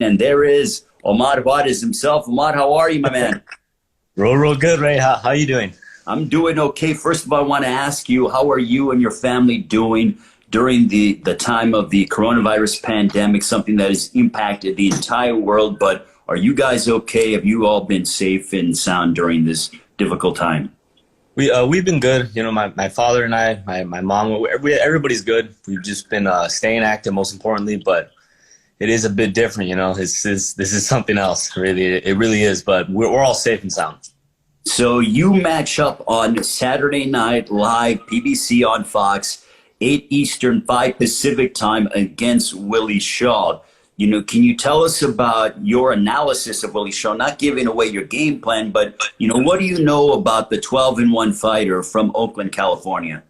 And there is Omar Juarez himself. Omar, how are you, my man? Real good, Ray. How you doing? I'm doing okay. First of all, I want to ask you, how are you and your family doing during the time of the coronavirus pandemic, something that has impacted the entire world? But are you guys okay? Have you all been safe and sound during this difficult time? We've been good. You know, my father and I, my mom, everybody's good. We've just been staying active, most importantly. But it is a bit different. You know, this is something else. Really, it really is. But we're all safe and sound. So you match up on Saturday Night Live, PBC on Fox, 8 Eastern, 5 Pacific time against Willie Shaw. You know, can you tell us about your analysis of Willie Shaw? Not giving away your game plan, but, you know, what do you know about the 12-1 fighter from Oakland, California?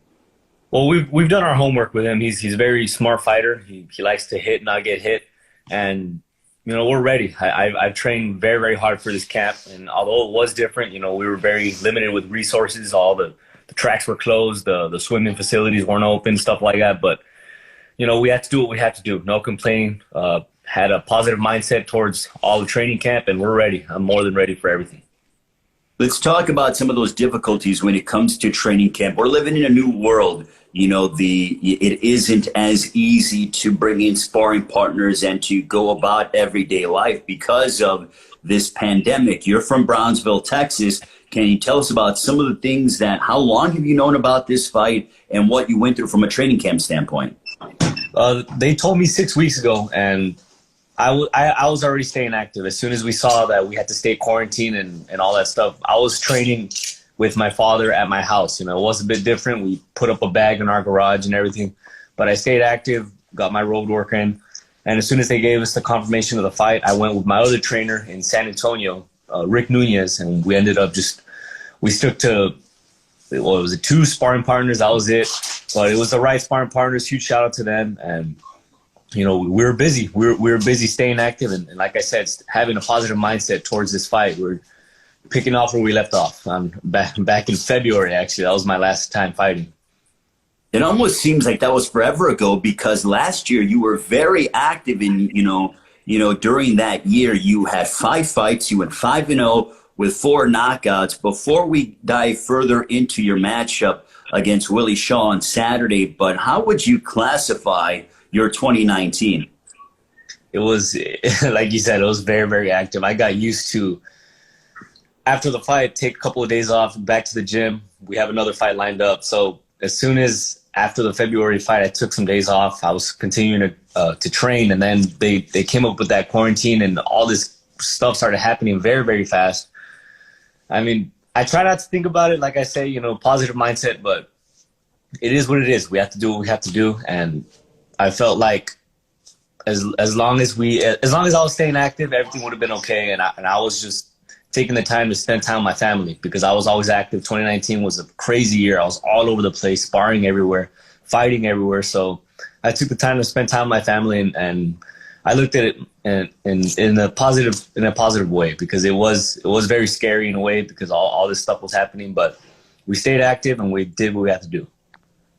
Well, we've done our homework with him. He's a very smart fighter. He likes to hit, not get hit, and you know, we're ready. I've trained very, very hard for this camp, and although it was different, you know, we were very limited with resources. All the tracks were closed, the swimming facilities weren't open, stuff like that. But you know, we had to do what we had to do. No complaining. Had a positive mindset towards all the training camp, and we're ready. I'm more than ready for everything. Let's talk about some of those difficulties when it comes to training camp. We're living in a new world. You know, it isn't as easy to bring in sparring partners and to go about everyday life because of this pandemic. You're from Brownsville, Texas. Can you tell us about some of the things how long have you known about this fight and what you went through from a training camp standpoint? They told me 6 weeks ago, and I was already staying active. As soon as we saw that we had to stay quarantined and all that stuff, I was training with my father at my house. You know, it was a bit different. We put up a bag in our garage and everything, but I stayed active, got my road work in. And as soon as they gave us the confirmation of the fight, I went with my other trainer in San Antonio, Rick Nunez, and we ended up we stuck to, well, it was 2 sparring partners. That was it. But it was the right sparring partners. Huge shout out to them. And, you know, we were busy. We were busy staying active. And like I said, having a positive mindset towards this fight. We're picking off where we left off. Back in February, actually. That was my last time fighting. It almost seems like that was forever ago, because last year you were very active in, during that year you had 5 fights. You went 5-0 with 4 knockouts. Before we dive further into your matchup against Willie Shaw on Saturday, but how would you classify your 2019? It was, like you said, it was very, very active. I got used to, after the fight, take a couple of days off, back to the gym. We have another fight lined up. So as soon as after the February fight, I took some days off. I was continuing to train, and then they came up with that quarantine, and all this stuff started happening very, very fast. I mean, I try not to think about it, like I say, you know, positive mindset, but it is what it is. We have to do what we have to do, and I felt like as long as I was staying active, everything would have been okay, and I was just taking the time to spend time with my family, because I was always active. 2019 was a crazy year. I was all over the place, sparring everywhere, fighting everywhere. So I took the time to spend time with my family, and I looked at it in a positive way, because it was very scary in a way, because all this stuff was happening. But we stayed active and we did what we had to do.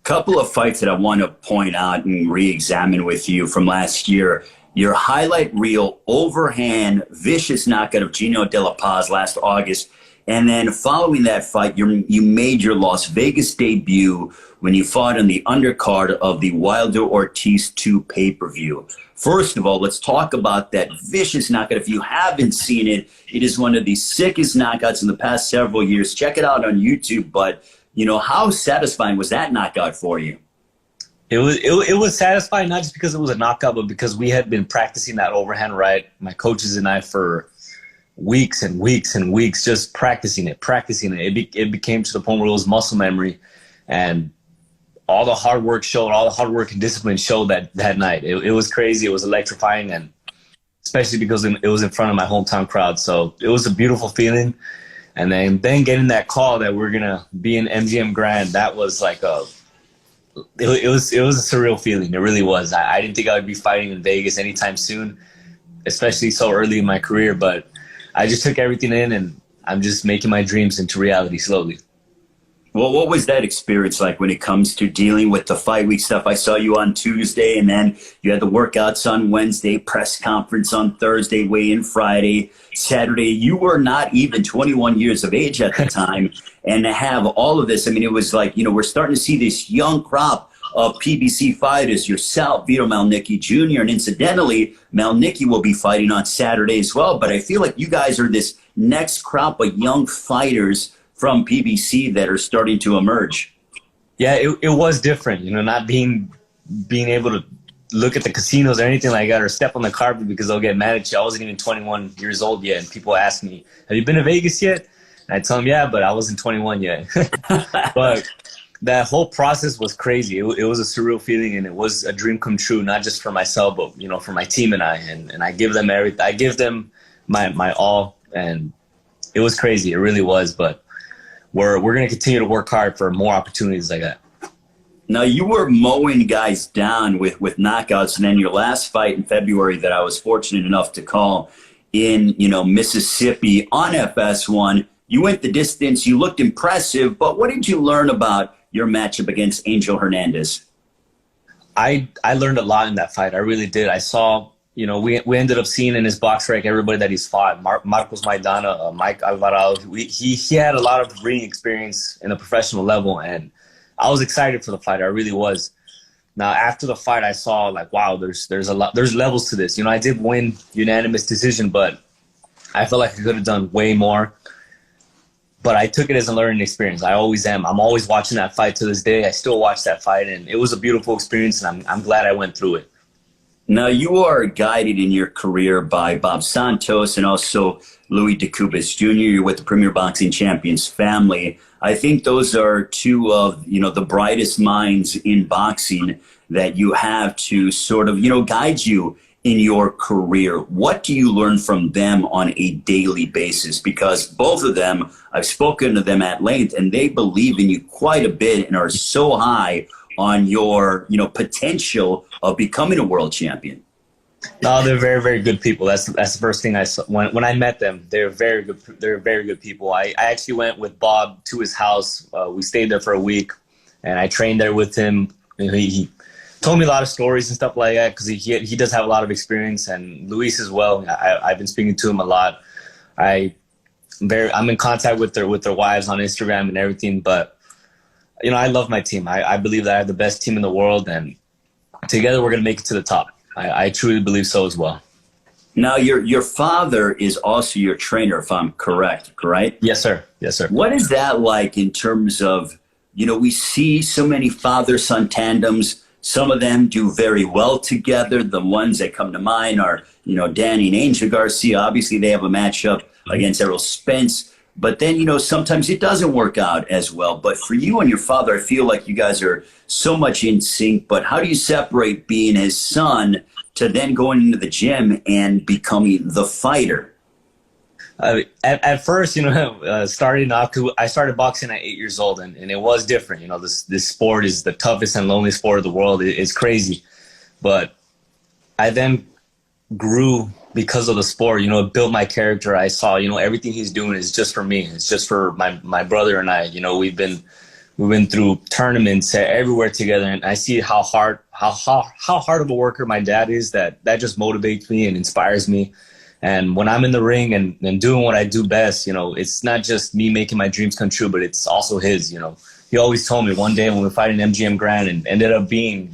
Couple of fights that I want to point out and re-examine with you from last year. Your highlight reel, overhand, vicious knockout of Gino De La Paz last August. And then following that fight, you made your Las Vegas debut when you fought on the undercard of the Wilder Ortiz 2 pay-per-view. First of all, let's talk about that vicious knockout. If you haven't seen it, it is one of the sickest knockouts in the past several years. Check it out on YouTube. But, you know, how satisfying was that knockout for you? It was satisfying, not just because it was a knockout, but because we had been practicing that overhand right, my coaches and I, for weeks and weeks and weeks, just practicing it. It became to the point where it was muscle memory, and all the hard work and discipline showed that night. It was crazy. It was electrifying, and especially because it was in front of my hometown crowd. So it was a beautiful feeling. And then getting that call that we're going to be in MGM Grand, that was like it was a surreal feeling. It really was. I didn't think I would be fighting in Vegas anytime soon, especially so early in my career. But I just took everything in, and I'm just making my dreams into reality slowly. Well, what was that experience like when it comes to dealing with the fight week stuff? I saw you on Tuesday, and then you had the workouts on Wednesday, press conference on Thursday, weigh-in Friday, Saturday. You were not even 21 years of age at the time, and to have all of this, I mean, it was like, we're starting to see this young crop of PBC fighters, yourself, Vito Malnicki Jr., and incidentally, Malnicki will be fighting on Saturday as well. But I feel like you guys are this next crop of young fighters from PBC that are starting to emerge. Yeah, it was different, not being able to look at the casinos or anything like that, or step on the carpet because they'll get mad at you. I wasn't even 21 years old yet, and people ask me, have you been to Vegas yet? And I tell them, yeah, but I wasn't 21 yet. But that whole process was crazy. It was a surreal feeling, and it was a dream come true, not just for myself, but, for my team and I. And I give them everything. I give them my all, and it was crazy. It really was, but we're going to continue to work hard for more opportunities like that. Now, you were mowing guys down with knockouts, and then your last fight in February that I was fortunate enough to call in, Mississippi on FS1, you went the distance, you looked impressive, but what did you learn about your matchup against Angel Hernandez? I learned a lot in that fight. I really did. I saw, we ended up seeing in his box rank everybody that he's fought. Marcos Maidana, Mike Alvarado. He had a lot of ring experience in a professional level, and I was excited for the fight. I really was. Now, after the fight, I saw like, wow, there's levels to this. I did win unanimous decision, but I felt like I could have done way more. But I took it as a learning experience. I always am. I'm always watching that fight to this day. I still watch that fight, and it was a beautiful experience, and I'm glad I went through it. Now, you are guided in your career by Bob Santos and also Louis DeCubas Jr. You're with the Premier Boxing Champions family. I think those are two of, the brightest minds in boxing that you have to sort of, guide you in your career. What do you learn from them on a daily basis? Because both of them, I've spoken to them at length, and they believe in you quite a bit and are so high on your, potential of becoming a world champion. No, they're very, very good people. That's the first thing I saw when I met them. They're very good. They're very good people. I actually went with Bob to his house. We stayed there for a week, and I trained there with him. He told me a lot of stories and stuff like that because he does have a lot of experience, and Luis as well. I've been speaking to him a lot. I'm in contact with their wives on Instagram and everything, but I love my team. I believe that I have the best team in the world, and together we're going to make it to the top. I truly believe so as well. Now, your father is also your trainer, if I'm correct, right? Yes, sir. Yes, sir. What is that like in terms of, we see so many father-son tandems. Some of them do very well together. The ones that come to mind are, Danny and Angel Garcia. Obviously, they have a matchup against Errol Spence. But then, sometimes it doesn't work out as well. But for you and your father, I feel like you guys are so much in sync. But how do you separate being his son to then going into the gym and becoming the fighter? At first, starting off, I started boxing at 8 years old, and it was different. This sport is the toughest and loneliest sport of the world. It's crazy. But I then grew because of the sport. It built my character. I saw, everything he's doing is just for me. It's just for my brother and I. We've been through tournaments everywhere together, and I see how hard of a worker my dad is. That just motivates me and inspires me. And when I'm in the ring and doing what I do best, it's not just me making my dreams come true, but it's also his. He always told me one day when we were fighting MGM Grand, and ended up being,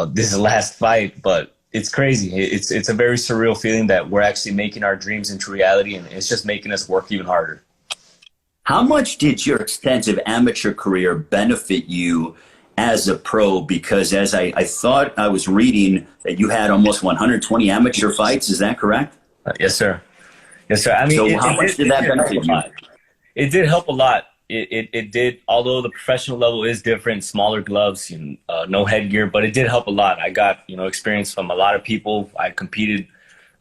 this last fight, but it's crazy. It's a very surreal feeling that we're actually making our dreams into reality, and it's just making us work even harder. How much did your extensive amateur career benefit you as a pro? Because as I thought I was reading that you had almost 120 amateur fights. Is that correct? Yes, sir. Yes, sir. I mean, so how much did that benefit you? It did help a lot. It did, although the professional level is different, smaller gloves, no headgear, but it did help a lot. I got, experience from a lot of people. I competed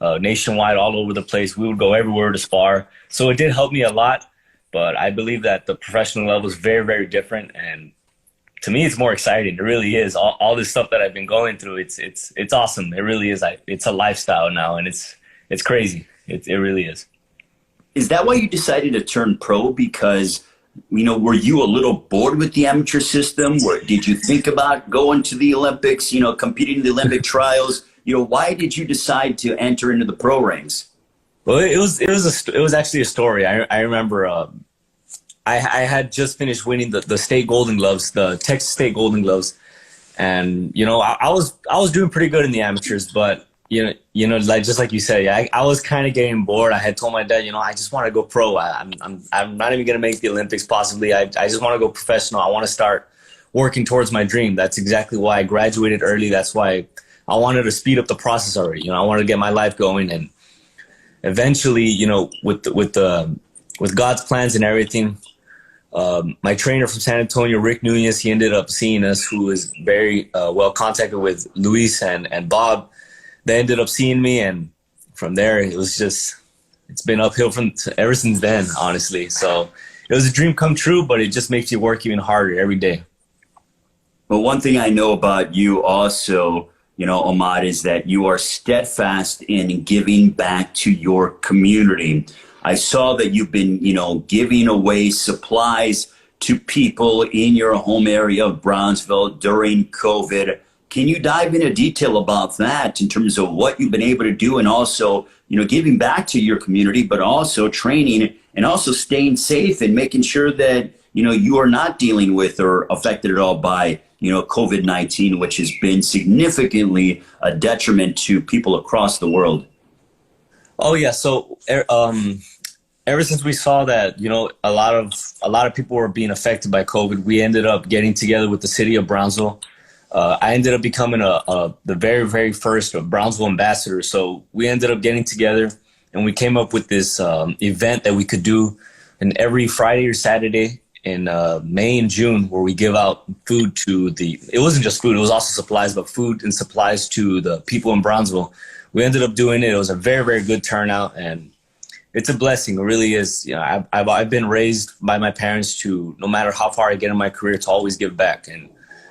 nationwide, all over the place. We would go everywhere to spar. So it did help me a lot, but I believe that the professional level is very, very different. And to me, it's more exciting. It really is. All this stuff that I've been going through, it's awesome. It really is. It's a lifestyle now, and it's crazy. It really is. Is that why you decided to turn pro? Because were you a little bored with the amateur system? Did you think about going to the Olympics, competing in the Olympic trials? Why did you decide to enter into the pro ranks? Well, it was actually a story. I remember I had just finished winning the state Golden Gloves, the Texas State Golden Gloves, and I was doing pretty good in the amateurs, but like just like you said, I was kind of getting bored. I had told my dad, I just want to go pro. I'm not even gonna make the Olympics possibly. I just want to go professional. I want to start working towards my dream. That's exactly why I graduated early. That's why I wanted to speed up the process already. I wanted to get my life going, and eventually, with God's plans and everything, my trainer from San Antonio, Rick Nunez, he ended up seeing us, who was very well contacted with Luis and Bob. They ended up seeing me, and from there, it's been uphill ever since then, honestly. So it was a dream come true, but it just makes you work even harder every day. Well, one thing I know about you also, Omar, is that you are steadfast in giving back to your community. I saw that you've been, giving away supplies to people in your home area of Brownsville during COVID. Can you dive into detail about that in terms of what you've been able to do, and also, giving back to your community, but also training and also staying safe and making sure that, you are not dealing with or affected at all by, COVID-19, which has been significantly a detriment to people across the world? Oh yeah. So, ever since we saw that, a lot of people were being affected by COVID, we ended up getting together with the city of Brownsville. I ended up becoming the very, very first Brownsville ambassador. So we ended up getting together, and we came up with this event that we could do in every Friday or Saturday in May and June, where we give out food to it wasn't just food, it was also supplies, but food and supplies to the people in Brownsville. We ended up doing it. It was a very, very good turnout, and it's a blessing. It really is. I've been raised by my parents to, no matter how far I get in my career, to always give back. And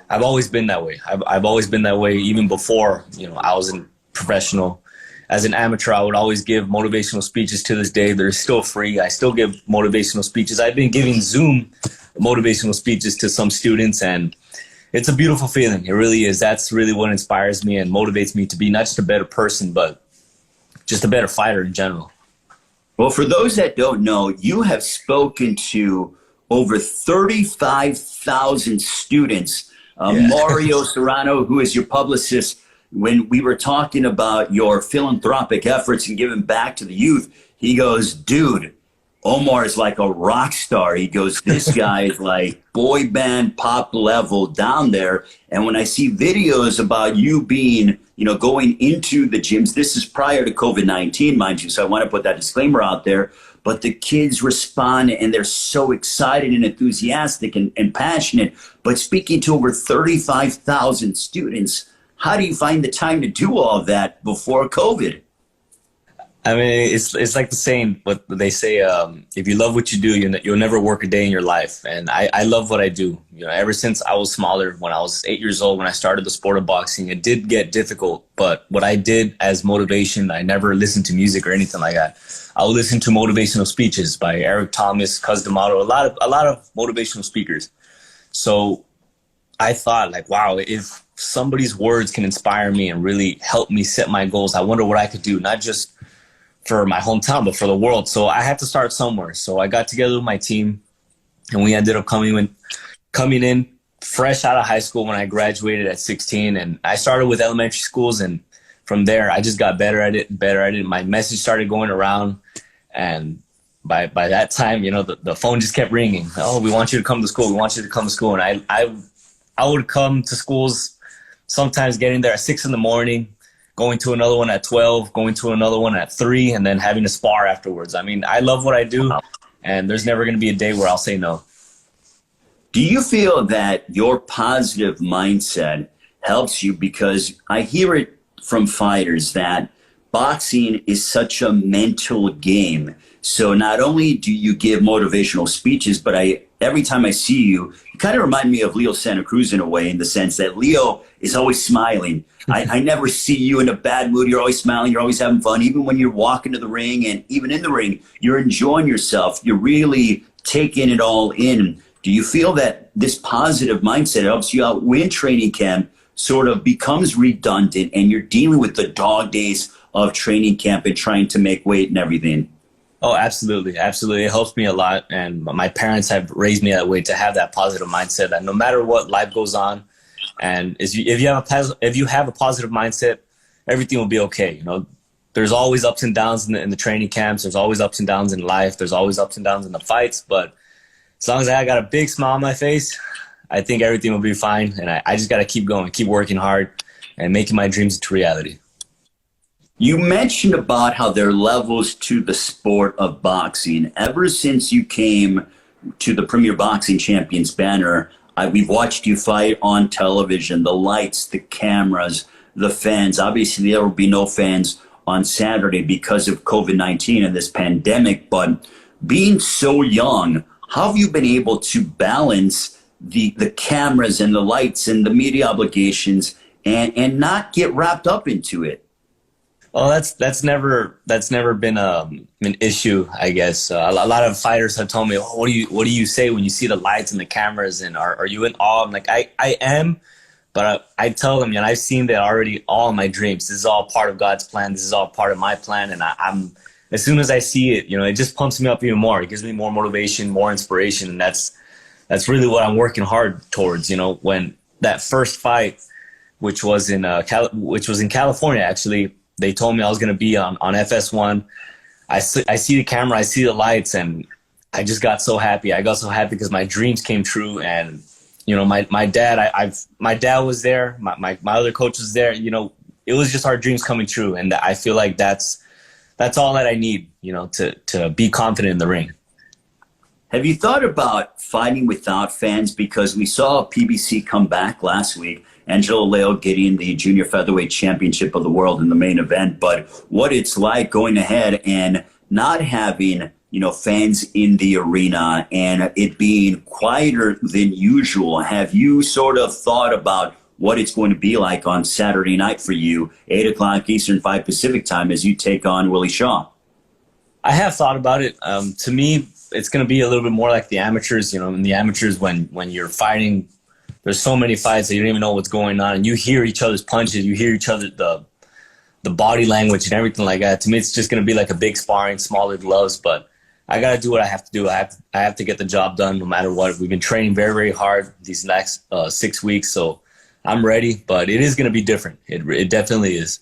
I've always been that way. I've always been that way even before, I was in professional. As an amateur, I would always give motivational speeches to this day. They're still free. I still give motivational speeches. I've been giving Zoom motivational speeches to some students, and it's a beautiful feeling. It really is. That's really what inspires me and motivates me to be not just a better person, but just a better fighter in general. Well, for those that don't know, you have spoken to over 35,000 students. Mario Serrano, who is your publicist, when we were talking about your philanthropic efforts and giving back to the youth, he goes, dude, Omar is like a rock star. He goes, this guy is like boy band pop level down there. And when I see videos about you being, going into the gyms, this is prior to COVID-19, mind you, so I want to put that disclaimer out there. But the kids respond, and they're so excited and enthusiastic and passionate. But speaking to over 35,000 students, how do you find the time to do all of that before COVID? I mean, it's like the saying, what they say, if you love what you do, you'll never work a day in your life. And I love what I do. Ever since I was smaller, when I was 8 years old, when I started the sport of boxing, it did get difficult. But what I did as motivation, I never listened to music or anything like that. I would listen to motivational speeches by Eric Thomas, Cus D'Amato, a lot of motivational speakers. So I thought, like, wow, if somebody's words can inspire me and really help me set my goals, I wonder what I could do, not just for my hometown, but for the world. So I had to start somewhere. So I got together with my team, and we ended up coming in fresh out of high school when I graduated at 16. And I started with elementary schools, and from there, I just got better at it. My message started going around, and by that time, the phone just kept ringing. Oh, we want you to come to school. We want you to come to school. And I would come to schools, sometimes getting there at 6 a.m, going to another one at 12, going to another one at 3, and then having to spar afterwards. I mean, I love what I do, and there's never going to be a day where I'll say no. Do you feel that your positive mindset helps you? Because I hear it from fighters that boxing is such a mental game. So not only do you give motivational speeches, but every time I see you, you kind of remind me of Leo Santa Cruz in a way, in the sense that Leo is always smiling. I never see you in a bad mood. You're always smiling. You're always having fun. Even when you're walking to the ring, and even in the ring, you're enjoying yourself. You're really taking it all in. Do you feel that this positive mindset helps you out when training camp sort of becomes redundant and you're dealing with the dog days of training camp and trying to make weight and everything? Oh, absolutely. Absolutely. It helps me a lot. And my parents have raised me that way, to have that positive mindset that no matter what, life goes on. And if you have a positive mindset, everything will be okay. You know, there's always ups and downs in the training camps. There's always ups and downs in life. There's always ups and downs in the fights. But as long as I got a big smile on my face, I think everything will be fine. And I just got to keep going, keep working hard, and making my dreams into reality. You mentioned about how there are levels to the sport of boxing. Ever since you came to the Premier Boxing Champions banner, we've watched you fight on television, the lights, the cameras, the fans. Obviously, there will be no fans on Saturday because of COVID-19 and this pandemic. But being so young, how have you been able to balance the cameras and the lights and the media obligations and not get wrapped up into it? Well, that's never been an issue, I guess. A lot of fighters have told me, oh, what do you say when you see the lights and the cameras, and are you in awe? I'm like, I am, but I tell them, I've seen that already all in my dreams. This is all part of God's plan. This is all part of my plan, and I'm as soon as I see it, it just pumps me up even more. It gives me more motivation, more inspiration, and that's really what I'm working hard towards. When that first fight, which was in California, actually. They told me I was going to be on FS1. I see the camera, I see the lights, and I just got so happy. I got so happy because my dreams came true. And, my dad, my dad was there. My other coach was there. It was just our dreams coming true. And I feel like that's all that I need, to be confident in the ring. Have you thought about fighting without fans? Because we saw PBC come back last week. Angelo Leo getting the junior featherweight championship of the world in the main event. But what it's like going ahead and not having, fans in the arena and it being quieter than usual. Have you sort of thought about what it's going to be like on Saturday night for you, 8 o'clock Eastern, 5 Pacific time, as you take on Willie Shaw? I have thought about it. To me, it's going to be a little bit more like the amateurs. In the amateurs, when you're fighting, there's so many fights that you don't even know what's going on, and you hear each other's punches, you hear each other, the body language and everything like that. To me, it's just going to be like a big sparring, smaller gloves, but I got to do what I have to do. I have to get the job done no matter what. We've been training very, very hard these next 6 weeks, so I'm ready, but it is going to be different. It definitely is.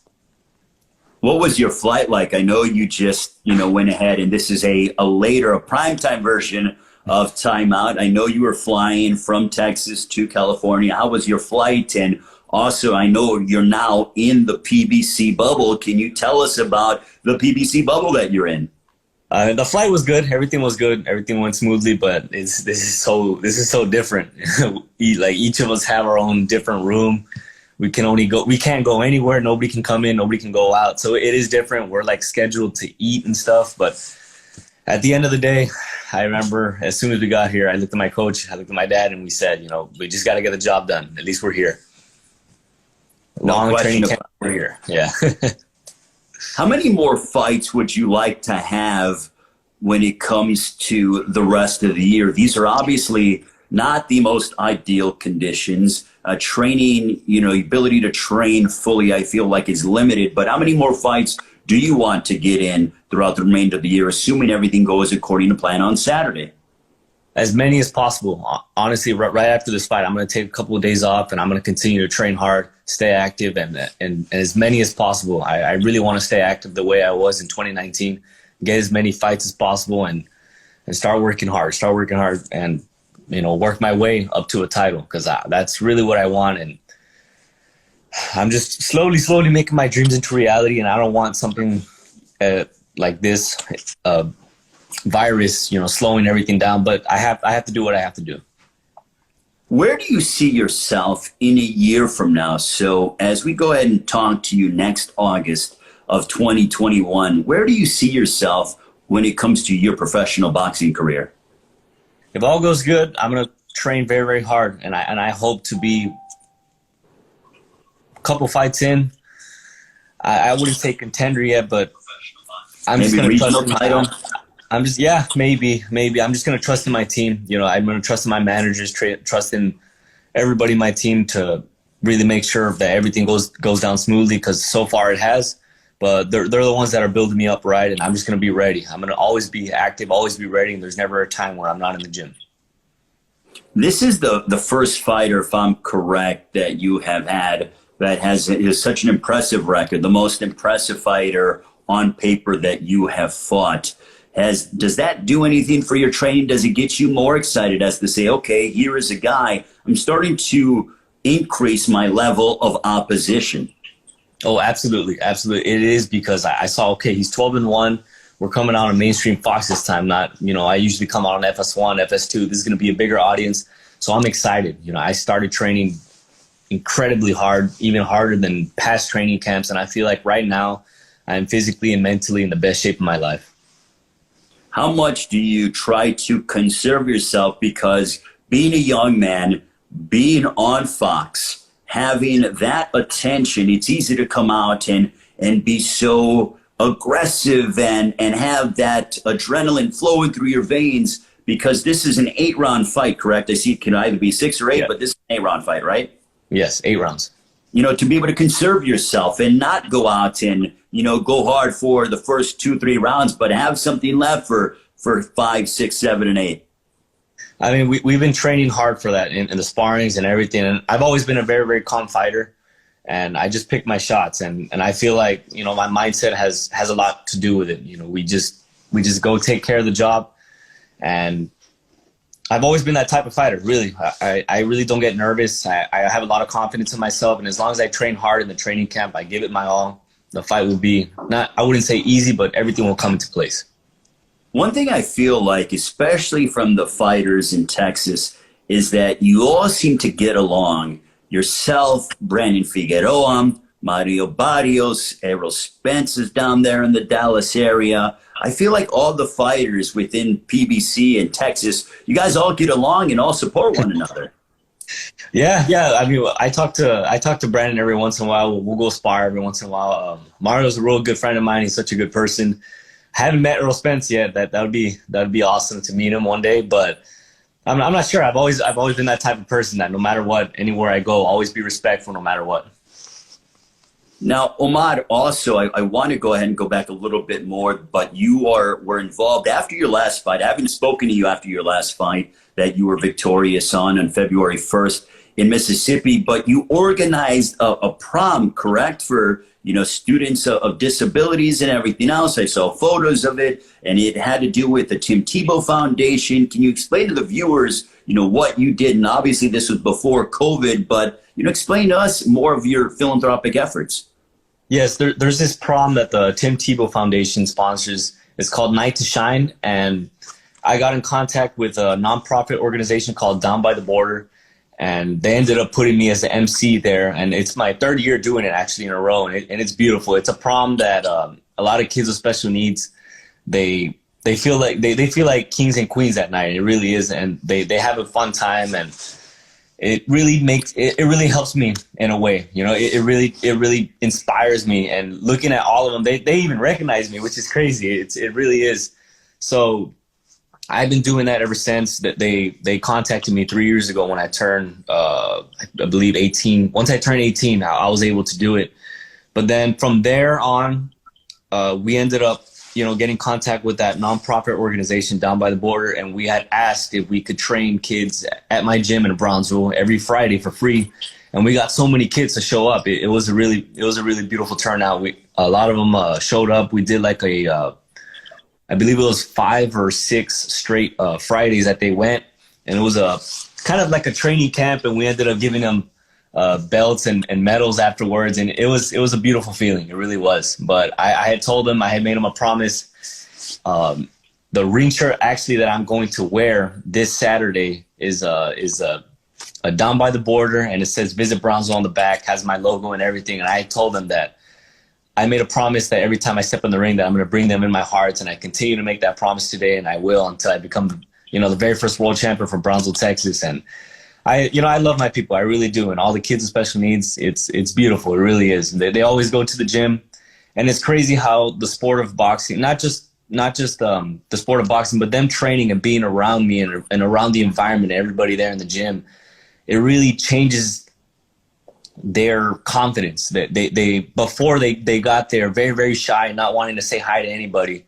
What was your flight like? I know you just, went ahead, and this is a primetime version of Timeout. I know you were flying from Texas to California. How was your flight? And also, I know you're now in the PBC bubble. Can you tell us about the PBC bubble that you're in? The flight was good. Everything was good. Everything went smoothly, but this is so different. Each of us have our own different room. We can't go anywhere. Nobody can come in. Nobody can go out. So it is different. We're scheduled to eat and stuff, but at the end of the day, I remember as soon as we got here, I looked at my coach, I looked at my dad, and we said, we just got to get the job done. At least we're here. Long training camp, we're here. Yeah. How many more fights would you like to have when it comes to the rest of the year? These are obviously not the most ideal conditions. Training, ability to train fully, I feel like is limited. But how many more fights do you want to get in throughout the remainder of the year, assuming everything goes according to plan on Saturday? As many as possible. Honestly, right after this fight, I'm going to take a couple of days off, and I'm going to continue to train hard, stay active, and as many as possible. I really want to stay active the way I was in 2019, get as many fights as possible, and start working hard, and work my way up to a title, because that's really what I want. And I'm just slowly making my dreams into reality, and I don't want something like this virus, slowing everything down. But I have to do what I have to do. Where do you see yourself in a year from now? So as we go ahead and talk to you next August of 2021, where do you see yourself when it comes to your professional boxing career? If all goes good, I'm going to train very, very hard, and I hope to be a couple fights in. I wouldn't say contender yet, but I'm just going to trust. I'm just, yeah, maybe. I'm just going to trust in my team. You know, I'm going to trust in my managers, trust in everybody in my team to really make sure that everything goes down smoothly, because so far it has. But they're the ones that are building me up right, and I'm just going to be ready. I'm going to always be active, always be ready, and there's never a time where I'm not in the gym. This is the first fighter, if I'm correct, that you have had that has such an impressive record, the most impressive fighter on paper that you have fought. Does that do anything for your training? Does it get you more excited as to say, okay, here is a guy, I'm starting to increase my level of opposition? Oh, absolutely. Absolutely. It is, because I saw, okay, he's 12-1. We're coming out on mainstream Fox this time. Not, you know, I usually come out on FS1, FS2. This is going to be a bigger audience. So I'm excited. You know, I started training incredibly hard, even harder than past training camps. And I feel like right now I'm physically and mentally in the best shape of my life. How much do you try to conserve yourself? Because being a young man, being on Fox, having that attention, it's easy to come out and be so aggressive and have that adrenaline flowing through your veins, because this is an 8-round fight, correct? I see it can either be 6 or 8, but this is an 8-round fight, right? Yes, 8 rounds. You know, to be able to conserve yourself and not go out and, you know, go hard for the first 2-3 rounds, but have something left for 5, 6, 7, and 8. I mean, we've been training hard for that in the sparrings and everything. And I've always been a very, very calm fighter. And I just pick my shots. And I feel like, you know, my mindset has a lot to do with it. You know, we just go take care of the job. And I've always been that type of fighter, really. I really don't get nervous. I have a lot of confidence in myself. And as long as I train hard in the training camp, I give it my all, the fight will be I wouldn't say easy, but everything will come into place. One thing I feel like, especially from the fighters in Texas, is that you all seem to get along. Yourself, Brandon Figueroa, Mario Barrios, Errol Spence is down there in the Dallas area. I feel like all the fighters within PBC and Texas, you guys all get along and all support one another. Yeah. I mean, I talk to Brandon every once in a while. We'll go spar every once in a while. Mario's a real good friend of mine. He's such a good person. Haven't met Errol Spence yet. That would be awesome to meet him one day. But I'm not sure. I've always been that type of person that no matter what, anywhere I go, always be respectful no matter what. Now, Omar, also, I want to go ahead and go back a little bit more, but you were involved after your last fight. I haven't spoken to you after your last fight that you were victorious on February 1st in Mississippi, but you organized a prom, correct, for, you know, students of disabilities and everything else. I saw photos of it, and it had to do with the Tim Tebow Foundation. Can you explain to the viewers, you know, what you did? And obviously this was before COVID, but, you know, explain to us more of your philanthropic efforts. Yes, there's this prom that the Tim Tebow Foundation sponsors. It's called Night to Shine, and I got in contact with a nonprofit organization called Down by the Border, and they ended up putting me as the MC there. And it's my 3rd year doing it actually in a row, and it's beautiful. It's a prom that a lot of kids with special needs, they feel like they feel like kings and queens that night. It really is, and they have a fun time, and it really helps me in a way. You know, it really inspires me. And looking at all of them, they even recognize me, which is crazy. It really is. So I've been doing that ever since. That they contacted me 3 years ago when I turned, I believe 18. Once I turned 18, I was able to do it. But then from there on, we ended up, you know, getting contact with that nonprofit organization Down by the Border, and we had asked if we could train kids at my gym in Brownsville every Friday for free. And we got so many kids to show up. It was a really beautiful turnout. A lot of them showed up. We did like I believe it was 5 or 6 straight Fridays that they went, and it was a kind of like a training camp. And we ended up giving them belts and medals afterwards, and it was a beautiful feeling. It really was. But I had told them, I had made them a promise. The ring shirt actually that I'm going to wear this Saturday is a Down by the Border, and it says Visit Brownsville on the back, has my logo and everything. And I told them that I made a promise that every time I step in the ring that I'm going to bring them in my heart, and I continue to make that promise today, and I will until I become, you know, the very first world champion from Brownsville, Texas. And I love my people. I really do. And all the kids with special needs, it's beautiful. It really is. They always go to the gym. And it's crazy how the sport of boxing, not just the sport of boxing, but them training and being around me and around the environment, everybody there in the gym, it really changes their confidence. They before they got there very, very shy, not wanting to say hi to anybody.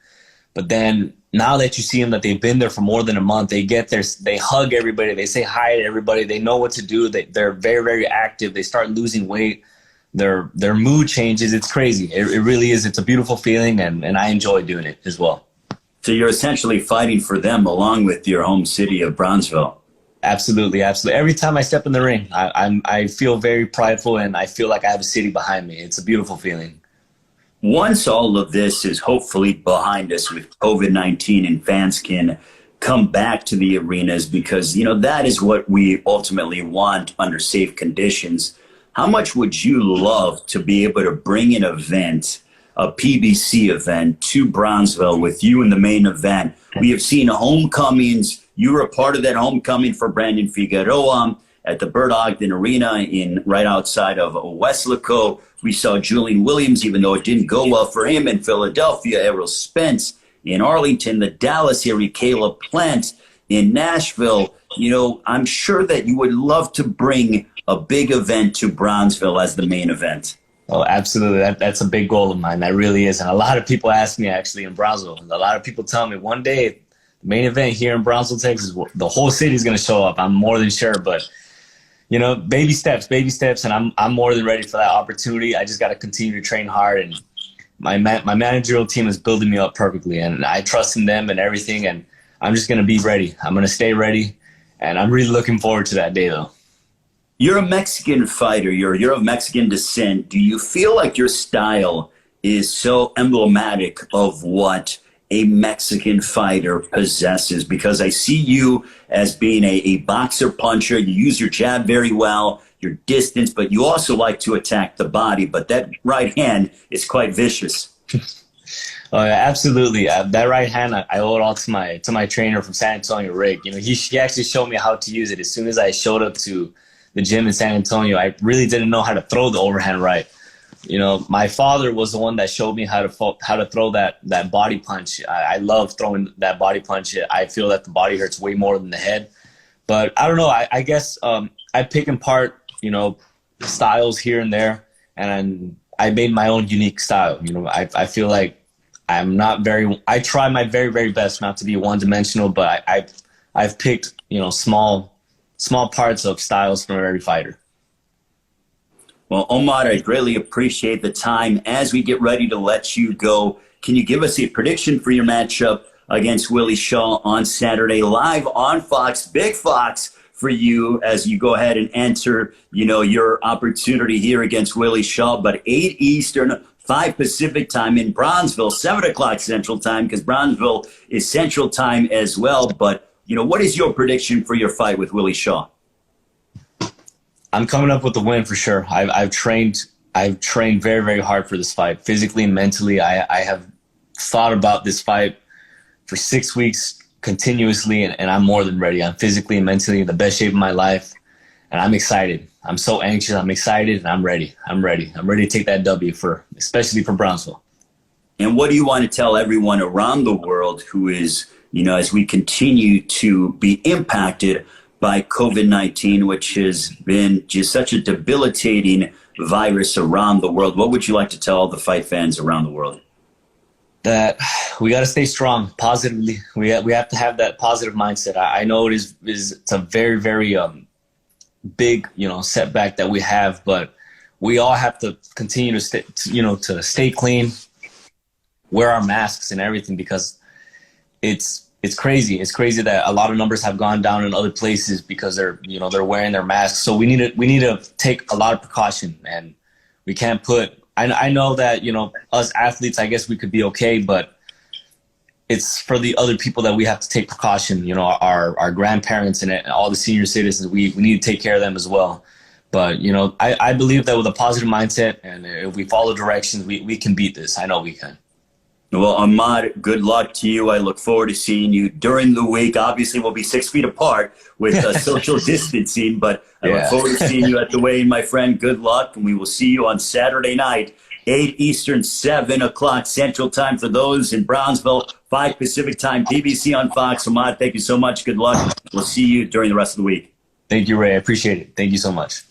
But then now that you see them, that they've been there for more than a month, they get there, they hug everybody, they say hi to everybody, they know what to do, they're very, very active, they start losing weight, their mood changes. It's crazy. It really is. It's a beautiful feeling, and I enjoy doing it as well. So you're essentially fighting for them along with your home city of Bronzeville. Absolutely, absolutely. Every time I step in the ring, I feel very prideful, and I feel like I have a city behind me. It's a beautiful feeling. Once all of this is hopefully behind us with COVID-19 and fans can come back to the arenas, because, you know, that is what we ultimately want under safe conditions. How much would you love to be able to bring an event, a PBC event, to Bronzeville with you in the main event? We have seen homecomings. You were a part of that homecoming for Brandon Figueroa at the Bert Ogden Arena right outside of Weslaco. We saw Julian Williams, even though it didn't go well for him, in Philadelphia. Errol Spence in Arlington, the Dallas area, Caleb Plant in Nashville. You know, I'm sure that you would love to bring a big event to Bronzeville as the main event. Oh, absolutely. That's a big goal of mine. That really is. And a lot of people ask me, actually, in Bronzeville. A lot of people tell me one day, the main event here in Bronzeville, Texas, the whole city is going to show up. I'm more than sure. But, you know, baby steps. And I'm more than ready for that opportunity. I just got to continue to train hard. And my managerial team is building me up perfectly. And I trust in them and everything. And I'm just going to be ready. I'm going to stay ready. And I'm really looking forward to that day, though. You're a Mexican fighter. You're of Mexican descent. Do you feel like your style is so emblematic of what a Mexican fighter possesses? Because I see you as being a boxer puncher. You use your jab very well, your distance, but you also like to attack the body. But that right hand is quite vicious. Oh, yeah, absolutely. That right hand, I owe it all to my trainer from San Antonio, Rick. You know, he actually showed me how to use it. As soon as I showed up to the gym in San Antonio, I really didn't know how to throw the overhand right. You know, my father was the one that showed me how to throw that body punch. I love throwing that body punch. I feel that the body hurts way more than the head. But I don't know. I guess I pick apart, you know, styles here and there, and I made my own unique style. You know, I feel like I try my very, very best not to be one-dimensional, but I've picked, you know, small parts of styles from every fighter. Well, Omar, I greatly appreciate the time. As we get ready to let you go, can you give us a prediction for your matchup against Willie Shaw on Saturday, live on Fox, Big Fox, for you as you go ahead and enter, you know, your opportunity here against Willie Shaw, but 8 Eastern, 5 Pacific time in Bronzeville, 7 o'clock Central time, because Bronzeville is Central time as well. But, you know, what is your prediction for your fight with Willie Shaw? I'm coming up with the win for sure. I've trained very, very hard for this fight, physically and mentally. I have thought about this fight for 6 weeks continuously, and I'm more than ready. I'm physically and mentally in the best shape of my life, and I'm excited. I'm so anxious. I'm excited, and I'm ready. I'm ready to take that W, especially for Bronzeville. And what do you want to tell everyone around the world who is, you know, as we continue to be impacted by COVID-19, which has been just such a debilitating virus around the world? What would you like to tell the fight fans around the world? That we got to stay strong, positively. We have to have that positive mindset. I know it's a very, very big, you know, setback that we have, but we all have to continue to stay clean, wear our masks and everything, because it's crazy. It's crazy that a lot of numbers have gone down in other places because they're wearing their masks. So we need to take a lot of precaution, and we can't put. I know that, you know, us athletes, I guess we could be okay, but it's for the other people that we have to take precaution. You know, our grandparents and all the senior citizens. We need to take care of them as well. But, you know, I believe that with a positive mindset, and if we follow directions, we can beat this. I know we can. Well, Ahmad, good luck to you. I look forward to seeing you during the week. Obviously, we'll be 6 feet apart with social distancing, but I look forward to seeing you at the weigh-in, my friend. Good luck, and we will see you on Saturday night, 8 Eastern, 7 o'clock Central Time for those in Brownsville, 5 Pacific Time, PBC on Fox. Ahmad, thank you so much. Good luck. We'll see you during the rest of the week. Thank you, Ray. I appreciate it. Thank you so much.